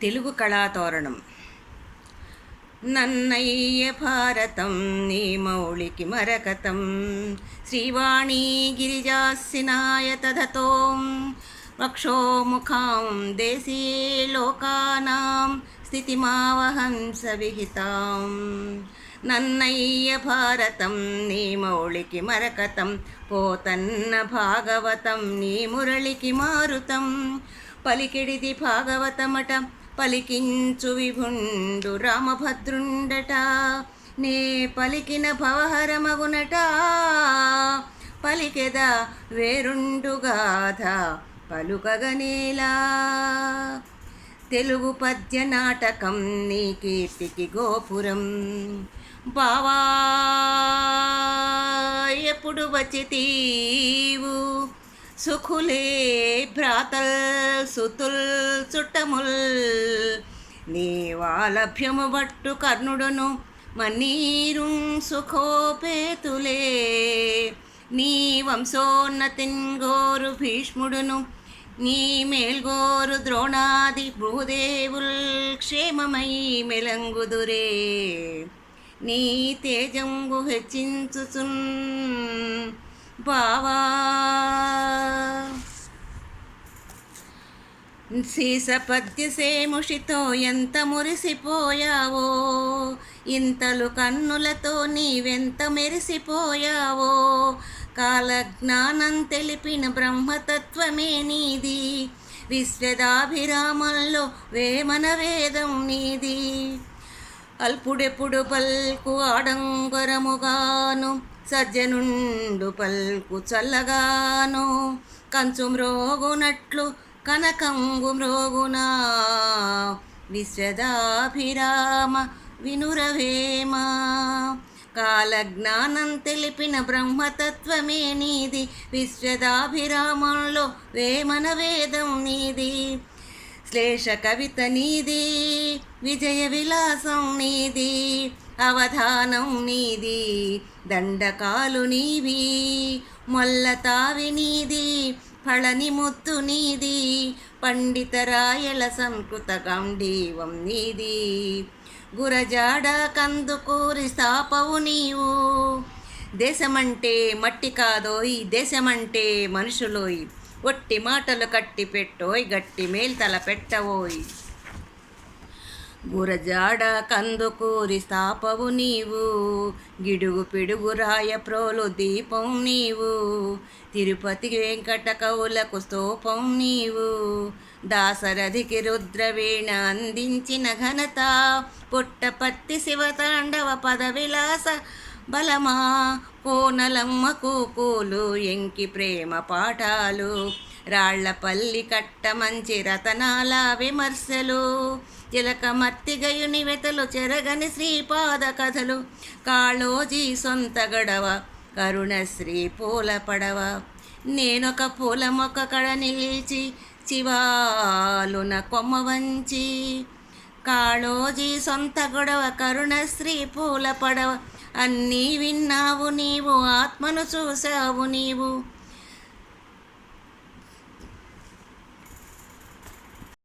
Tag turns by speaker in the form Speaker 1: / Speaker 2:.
Speaker 1: తెలుగు కళాతోరణం. నన్నయ్య భారతం నీ మౌళికి మరకతం శ్రీవాణీ గిరిజాసినాయ తదతోం వక్షోముఖాం దేశీ లోకానాం స్థితిమావహంస విహితాం. నన్నయ్య భారతం నీ మౌళికి మరకతం పోతన్న భాగవతం నీ మురళికి మారుతం. పలికిడిది భాగవతమట పలికించు విభుండు రామభద్రుండట నే పలికిన భవహరమగునట పలికెద వేరుండుగాథ పలుకగనేలా. తెలుగు పద్య నాటకం నీ కీర్తికి గోపురం బావా ఎప్పుడు వచ్చితీవు సుఖులే భ్రాతల్ సుతుల్ చుట్టముల్ నీవాలభ్యము బట్టు కర్ణుడును మన్నీరు సుఖోపేతులే నీ వంశోన్నతిన్ గోరు భీష్ముడును నీ మేల్గోరు ద్రోణాది భూదేవుల్ క్షేమమై మెలంగుదురే నీ తేజంగు హెచ్చించుచున్ బావా. సీసపద్యసేముషితో ఎంత మురిసిపోయావో ఇంతలు కన్నులతో నీవెంత మెరిసిపోయావో కాలజ్ఞానం తెలిపిన బ్రహ్మతత్వమే నీది విశ్వదాభిరామంలో వేమన వేదం నీది. అల్పుడెప్పుడు పల్కు ఆడంబరముగాను సజ్జనుండు పల్కు చల్లగాను కంచు మ్రోగునట్లు కనకంగు మ్రోగునా విశ్వదాభిరామ వినురవేమ. కాలజ్ఞానం తెలిపిన బ్రహ్మతత్వమే నీది విశ్వదాభిరామంలో వేమన వేదం నీది. శ్లేష కవిత నీది విజయ విలాసం నీది అవధానం నీది దండకాలు నీవి మొల్లతావి నీది ఫళని ముత్తు నీది పండితరాయల సంస్కృత గాంధీవం నీది. గురజాడ కందుకూరి స్థాపవు నీవు. దేశమంటే మట్టి కాదోయ్ దేశమంటే మనుషులోయ్ ఒట్టి మాటలు కట్టి పెట్టోయ్ గట్టి మేల్తల పెట్టవోయ్. గురజాడ కందుకూరి స్థాపవు నీవు గిడుగు పిడుగు రాయ ప్రోలు దీపం నీవు తిరుపతి వెంకట కవులకు స్తూపం నీవు దాసరథికి రుద్రవీణ అందించిన ఘనత పుట్టపత్తి శివతాండవ పదవిలాస బలమా కోనలమ్మ కూకులు ఎంకి ప్రేమ పాఠాలు రాళ్లపల్లి కట్ట మంచి రతనాల విమర్శలు చిలక మత్తిగయుని వెతలు చెరగని శ్రీపాద కథలు కాళోజీ సొంత గడవ కరుణశ్రీ పూల పడవ నేనొక పూల మొక్క కడ నిలిచి చివాలున కొమ్మ వంచి కాళోజీ సొంత గొడవ కరుణశ్రీ పూల పడవ అన్నీ విన్నావు నీవు ఆత్మను చూసావు నీవు.